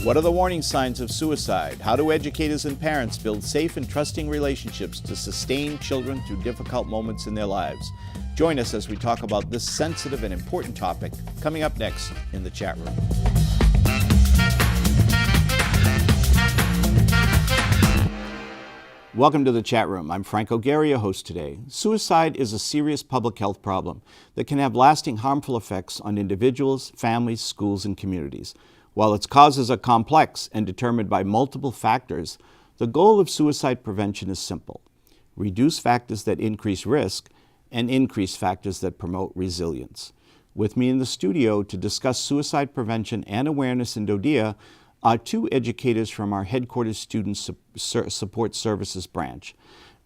What are the warning signs of suicide? How do educators and parents build safe and trusting relationships to sustain children through difficult moments in their lives? Join us as we talk about this sensitive and important topic coming up next in the chat room. Welcome to the chat room. I'm Frank O'Gara, your host today. Suicide is a serious public health problem that can have lasting harmful effects on individuals, families, schools, and communities. While its causes are complex and determined by multiple factors, the goal of suicide prevention is simple: reduce factors that increase risk and increase factors that promote resilience. With me in the studio to discuss suicide prevention and awareness in DoDEA are two educators from our headquarters Student Support Services branch,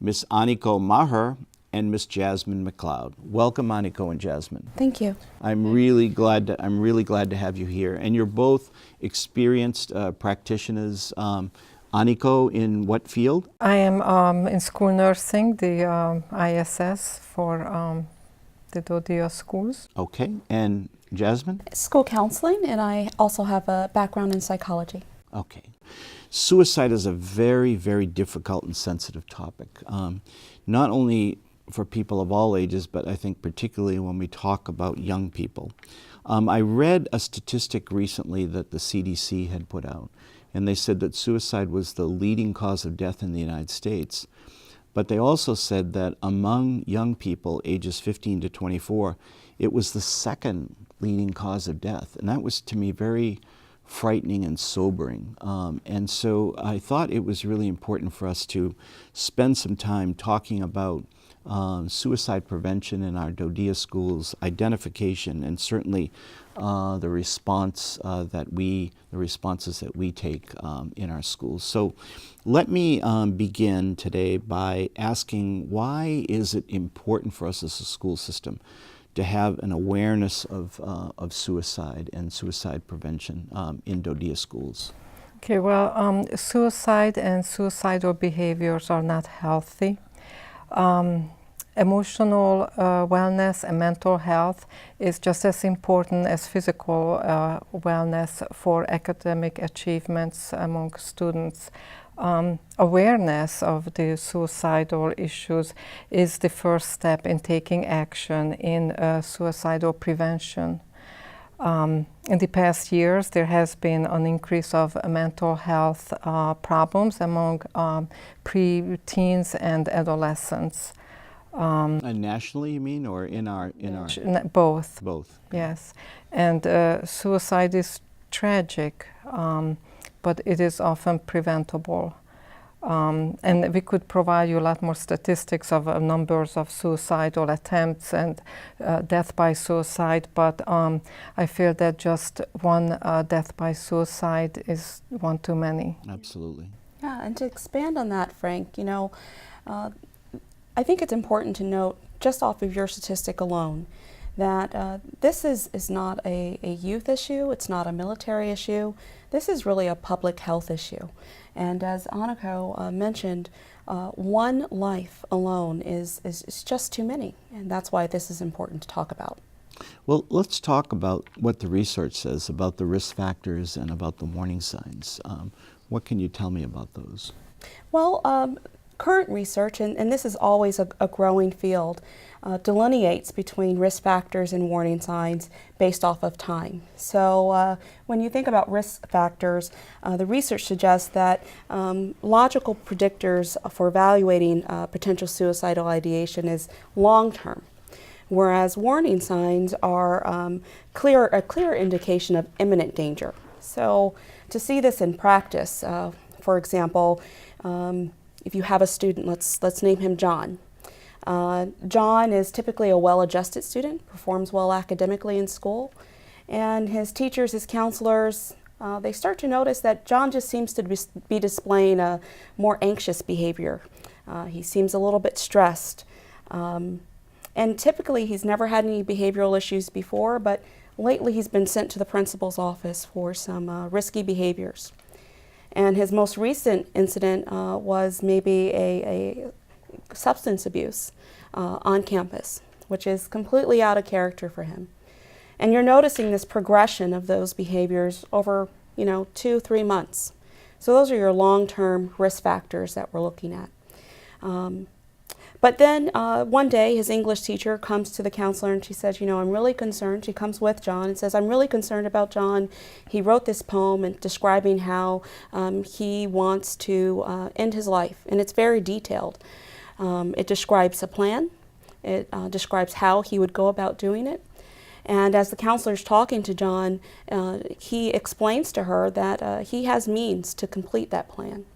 Ms. Aniko Maher and Ms. Jasmine McLeod. Welcome, Aniko and Jasmine. Thank you. I'm really glad to have you here. And you're both experienced practitioners. Aniko, in what field? I am in school nursing, the ISS for the DoDEA schools. Okay, and Jasmine? School counseling, and I also have a background in psychology. Okay. Suicide is a very, very difficult and sensitive topic, not only for people of all ages, but I think particularly when we talk about young people. I read a statistic recently that the CDC had put out, and they said that suicide was the leading cause of death in the United States. But they also said that among young people ages 15 to 24, it was the second leading cause of death. And that was, to me, very frightening and sobering. And so I thought it was really important for us to spend some time talking about suicide prevention in our DoDEA schools, identification, and certainly the responses that we take in our schools. So let me begin today by asking, why is it important for us as a school system to have an awareness of suicide and suicide prevention in DoDEA schools? Okay, well, suicide and suicidal behaviors are not healthy. Emotional wellness and mental health is just as important as physical wellness for academic achievements among students. Awareness of the suicidal issues is the first step in taking action in suicidal prevention. In the past years, there has been an increase of mental health problems among pre-teens and adolescents. And nationally, you mean, or in our both? Both. Yes, and suicide is tragic, but it is often preventable. And we could provide you a lot more statistics of numbers of suicidal attempts and death by suicide, but I feel that just one death by suicide is one too many. Absolutely. Yeah, and to expand on that, Frank, you know, I think it's important to note, just off of your statistic alone, that this is not a youth issue, it's not a military issue, this is really a public health issue. And as Aniko mentioned, one life alone is just too many, and that's why this is important to talk about. Well, let's talk about what the research says about the risk factors and about the warning signs. What can you tell me about those? Well, current research, and this is always a growing field, delineates between risk factors and warning signs based off of time. So when you think about risk factors, the research suggests that logical predictors for evaluating potential suicidal ideation is long-term, whereas warning signs are a clear indication of imminent danger. So to see this in practice, for example, if you have a student, let's name him John. John is typically a well-adjusted student, performs well academically in school, and his teachers, his counselors, they start to notice that John just seems to be displaying a more anxious behavior. He seems a little bit stressed, and typically he's never had any behavioral issues before, but lately he's been sent to the principal's office for some risky behaviors. And his most recent incident was maybe a substance abuse on campus, which is completely out of character for him. And you're noticing this progression of those behaviors over 2-3 months. So those are your long-term risk factors that we're looking at. But then one day his English teacher comes to the counselor and she says, I'm really concerned. She comes with John and says, I'm really concerned about John. He wrote this poem and describing how he wants to end his life, and it's very detailed. It describes a plan. It describes how he would go about doing it. And as the counselor's talking to John, he explains to her that he has means to complete that plan.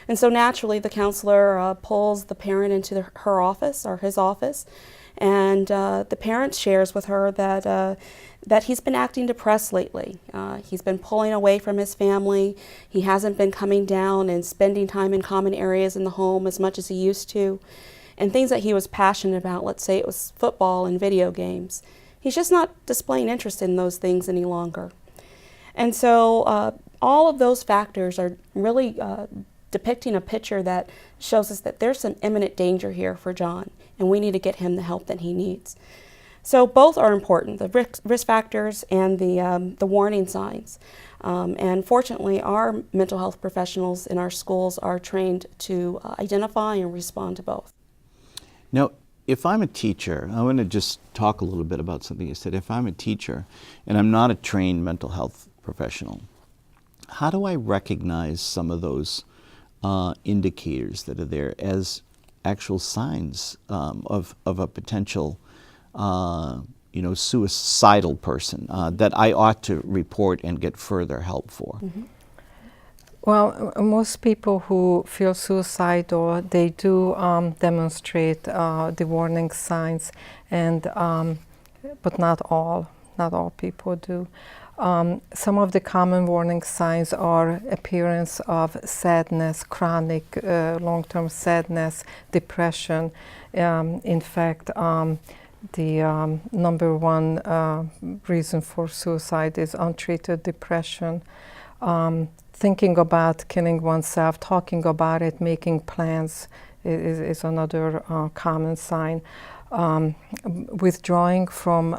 And so naturally, the counselor pulls the parent into her office or his office, and the parent shares with her that he's been acting depressed lately. He's been pulling away from his family. He hasn't been coming down and spending time in common areas in the home as much as he used to. And things that he was passionate about, let's say it was football and video games, he's just not displaying interest in those things any longer. And so all of those factors are really depicting a picture that shows us that there's some imminent danger here for John, and we need to get him the help that he needs. So both are important, the risk factors and the warning signs. And fortunately, our mental health professionals in our schools are trained to identify and respond to both. Now, if I'm a teacher, I want to just talk a little bit about something you said. If I'm a teacher and I'm not a trained mental health professional, how do I recognize some of those indicators that are there as actual signs of a potential suicidal person that I ought to report and get further help for? Mm-hmm. Well, most people who feel suicidal, they do demonstrate the warning signs, and but not all people do. Some of the common warning signs are appearance of sadness, chronic long-term sadness, depression. In fact, the number one reason for suicide is untreated depression. Thinking about killing oneself, talking about it, making plans is another common sign. Withdrawing from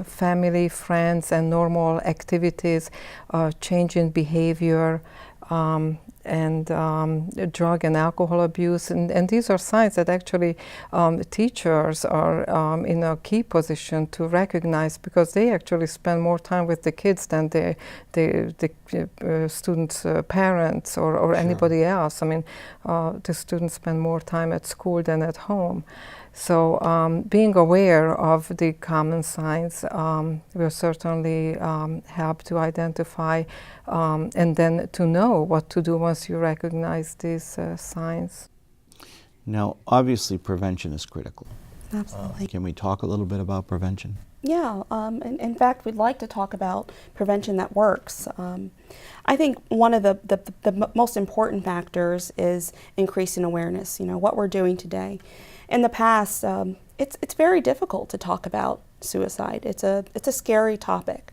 family, friends, and normal activities, change in behavior, and drug and alcohol abuse. And these are signs that actually teachers are in a key position to recognize, because they actually spend more time with the kids than the students' parents or Sure. anybody else. I mean, the students spend more time at school than at home. So being aware of the common signs will certainly help to identify and then to know what to do once you recognize these signs. Now, obviously, prevention is critical. Absolutely. Can we talk a little bit about prevention? Yeah, in fact, we'd like to talk about prevention that works. I think one of the most important factors is increasing awareness, what we're doing today. In the past, it's very difficult to talk about suicide. It's a scary topic.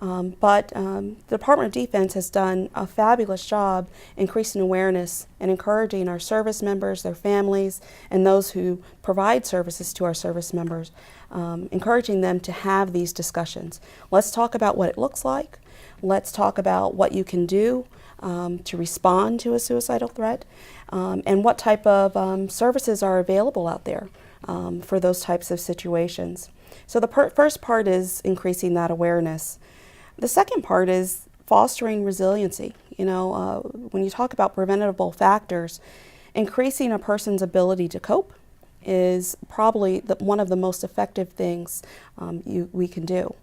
But the Department of Defense has done a fabulous job increasing awareness and encouraging our service members, their families, and those who provide services to our service members, encouraging them to have these discussions. Let's talk about what it looks like. Let's talk about what you can do to respond to a suicidal threat, and what type of services are available out there for those types of situations. So the first part is increasing that awareness. The second part is fostering resiliency. When you talk about preventable factors, increasing a person's ability to cope is probably one of the most effective things we can do.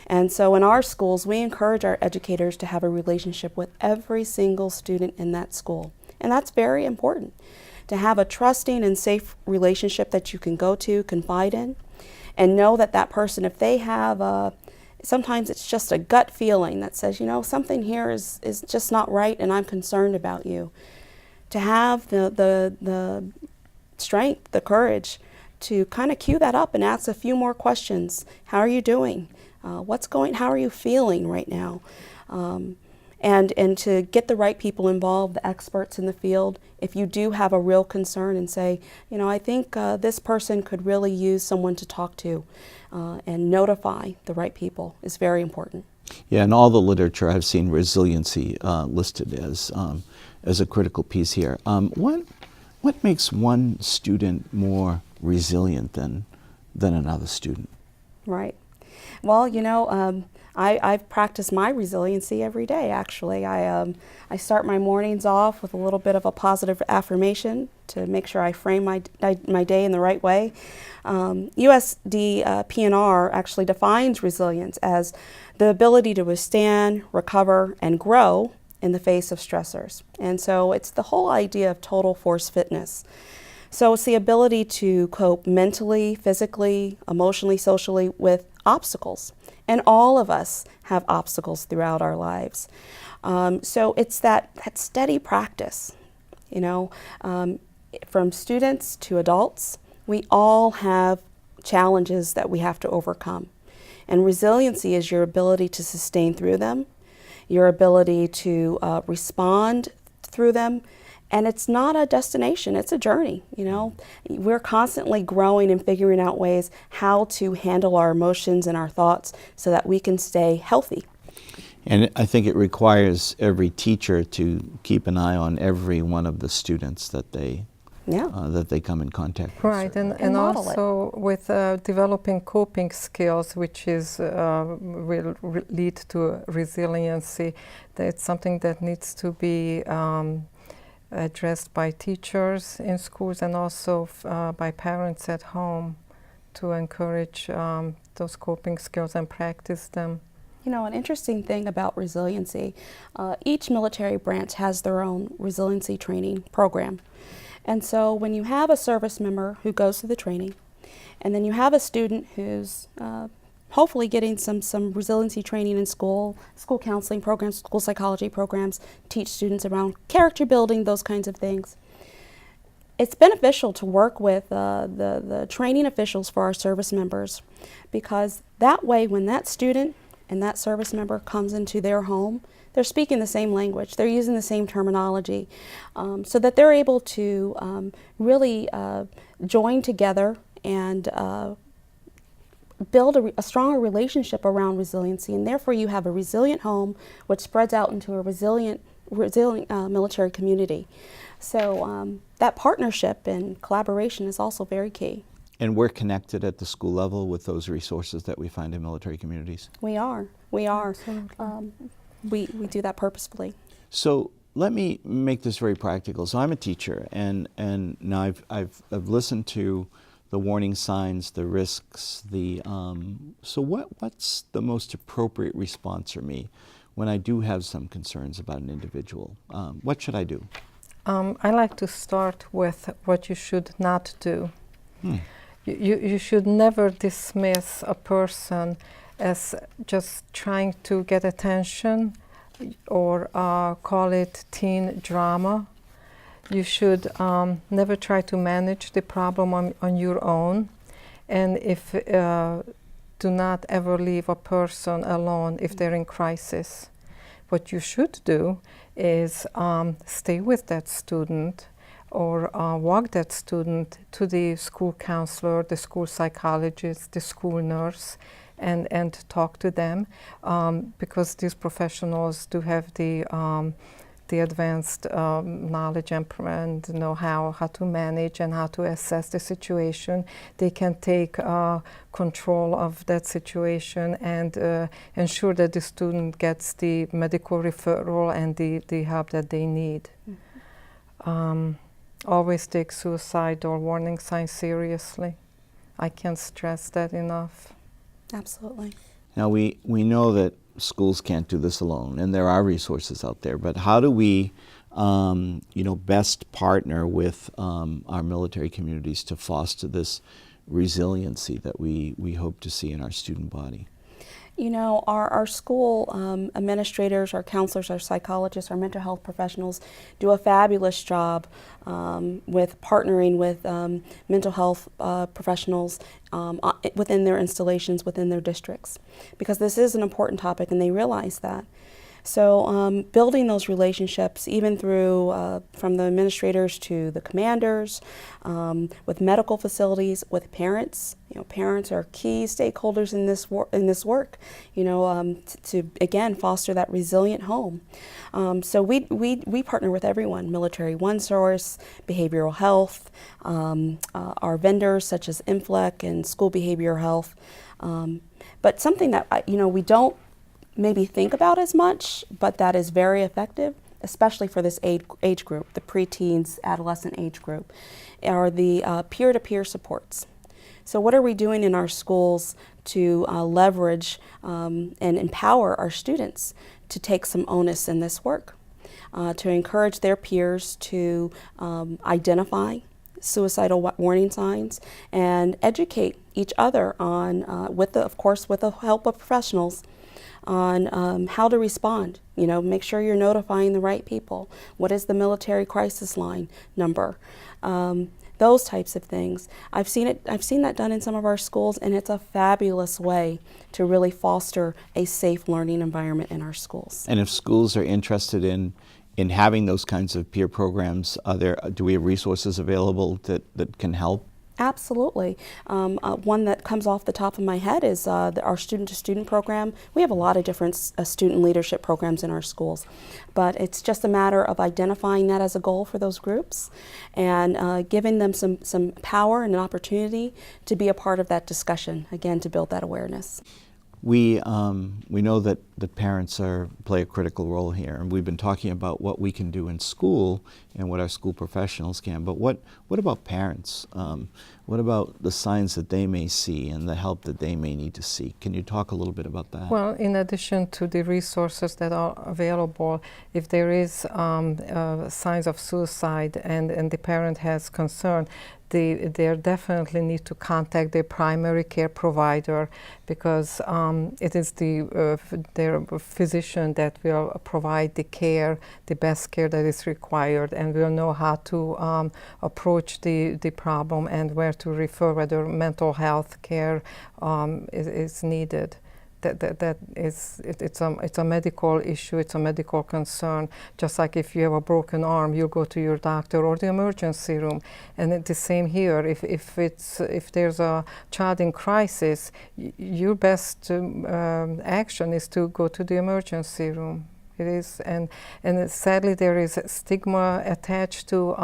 And so in our schools, we encourage our educators to have a relationship with every single student in that school. And that's very important, to have a trusting and safe relationship that you can go to, confide in, and know that that person, if they have sometimes it's just a gut feeling that says, something here is just not right and I'm concerned about you. To have the strength, the courage to kind of cue that up and ask a few more questions. How are you doing? How are you feeling right now? And to get the right people involved, the experts in the field, if you do have a real concern, and say, I think this person could really use someone to talk to, and notify the right people is very important. Yeah, in all the literature I've seen resiliency listed as a critical piece here. What makes one student more resilient than another student? Right. Well, you know, I practice my resiliency every day, actually. I start my mornings off with a little bit of a positive affirmation to make sure I frame my day in the right way. USD PNR actually defines resilience as the ability to withstand, recover, and grow in the face of stressors. And so it's the whole idea of total force fitness. So it's the ability to cope mentally, physically, emotionally, socially with obstacles. And all of us have obstacles throughout our lives. So it's that steady practice, you know, from students to adults, we all have challenges that we have to overcome. And resiliency is your ability to sustain through them, your ability to respond through them. And it's not a destination, it's a journey, you know. We're constantly growing and figuring out ways how to handle our emotions and our thoughts so that we can stay healthy. And I think it requires every teacher to keep an eye on every one of the students that they come in contact with. Right, and also with developing coping skills, which is will lead to resiliency. That's something that needs to be addressed by teachers in schools and also by parents at home to encourage those coping skills and practice them. You know, an interesting thing about resiliency, each military branch has their own resiliency training program. And so when you have a service member who goes through the training, and then you have a student who's hopefully getting some resiliency training in school counseling programs, school psychology programs, teach students around character building, those kinds of things. It's beneficial to work with the training officials for our service members, because that way when that student and that service member comes into their home, they're speaking the same language, they're using the same terminology, so that they're able to really join together and build a stronger relationship around resiliency, and therefore you have a resilient home which spreads out into a resilient military community. So that partnership and collaboration is also very key. And we're connected at the school level with those resources that we find in military communities. We are. We do that purposefully. So let me make this very practical. So I'm a teacher, and now I've listened to the warning signs, the risks, so what's the most appropriate response for me when I do have some concerns about an individual? What should I do? I like to start with what you should not do. You should never dismiss a person as just trying to get attention or call it teen drama. You should never try to manage the problem on your own, and do not ever leave a person alone if they're in crisis. What you should do is stay with that student or walk that student to the school counselor, the school psychologist, the school nurse, and talk to them, because these professionals do have the advanced knowledge and know how to manage and how to assess the situation. They can take control of that situation and ensure that the student gets the medical referral and the help that they need. Always take suicide or warning signs seriously. I can't stress that enough. Absolutely. Now we know that schools can't do this alone, and there are resources out there, but how do we best partner with our military communities to foster this resiliency that we hope to see in our student body? You know, our school administrators, our counselors, our psychologists, our mental health professionals do a fabulous job with partnering with mental health professionals within their installations, within their districts, because this is an important topic and they realize that. So building those relationships, even through from the administrators to the commanders, with medical facilities, with parents. You know, parents are key stakeholders in this work. You know, to again foster that resilient home. So we partner with everyone: Military OneSource, behavioral health, our vendors such as INFLEC and school behavioral health. But something that we don't maybe think about as much, but that is very effective, especially for this age group, the preteens, adolescent age group, are the peer-to-peer supports. So what are we doing in our schools to leverage and empower our students to take some onus in this work, to encourage their peers to identify suicidal warning signs and educate each other on, of course, with the help of professionals, on how to respond. You know, make sure you're notifying the right people. What is the military crisis line number? Those types of things. I've seen that done in some of our schools, and it's a fabulous way to really foster a safe learning environment in our schools. And if schools are interested in having those kinds of peer programs, do we have resources available that can help? Absolutely. One that comes off the top of my head is our student-to-student program. We have a lot of different student leadership programs in our schools, but it's just a matter of identifying that as a goal for those groups and giving them some power and an opportunity to be a part of that discussion, again, to build that awareness. We know that the parents play a critical role here, and we've been talking about what we can do in school and what our school professionals can. But what about parents? What about the signs that they may see and the help that they may need to seek? Can you talk a little bit about that? Well, in addition to the resources that are available, if there is signs of suicide and the parent has concern, they definitely need to contact their primary care provider, because it is their physician that will provide the care, the best care that is required, and will know how to approach the problem and where to refer, whether mental health care is needed. It's a medical issue, it's a medical concern. Just like if you have a broken arm, you go to your doctor or the emergency room. And it's the same here. If there's a child in crisis, your best action is to go to the emergency room. It is, and sadly there is stigma attached to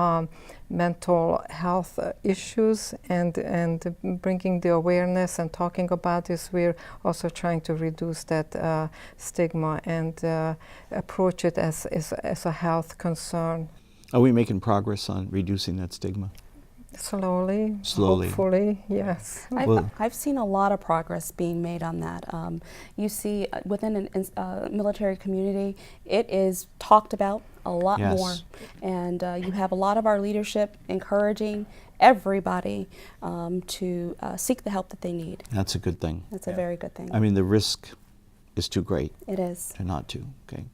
mental health issues, and bringing the awareness and talking about this, we're also trying to reduce that stigma and approach it as a health concern. Are we making progress on reducing that stigma? Slowly, hopefully, yes. I've seen a lot of progress being made on that. You see, within a military community, it is talked about a lot more. And you have a lot of our leadership encouraging everybody to seek the help that they need. That's a good thing. That's a very good thing. I mean, the risk is too great. It is. To not to, okay.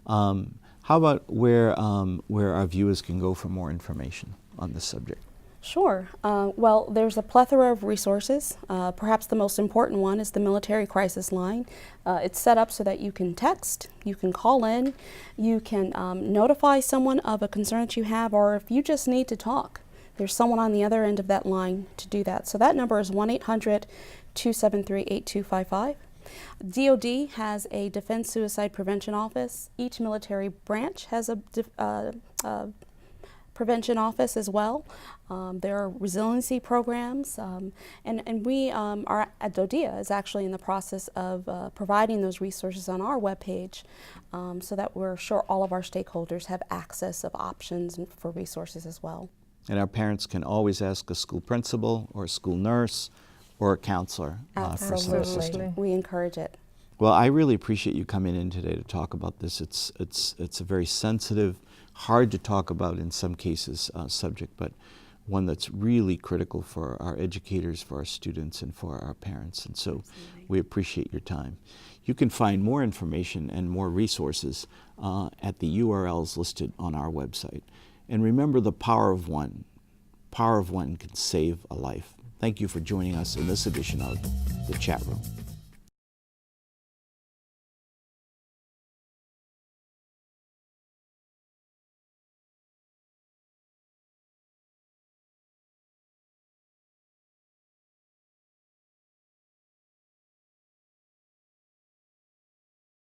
How about where our viewers can go for more information on this subject? Sure. Well, there's a plethora of resources. Perhaps the most important one is the military crisis line. It's set up so that you can text, you can call in, you can notify someone of a concern that you have, or if you just need to talk, there's someone on the other end of that line to do that. So that number is 1-800-273-8255. DoD has a Defense Suicide Prevention Office. Each military branch has a prevention office as well. There are resiliency programs, and we are at DoDEA is actually in the process of providing those resources on our webpage, so that we're sure all of our stakeholders have access of options for resources as well. And our parents can always ask a school principal or a school nurse or a counselor for some assistance. We encourage it. Well, I really appreciate you coming in today to talk about this. It's a very sensitive, hard to talk about in some cases subject, but one that's really critical for our educators, for our students, and for our parents. And so we appreciate your time. You can find more information and more resources at the URLs listed on our website. And remember the power of one. Power of one can save a life. Thank you for joining us in this edition of The Chat Room.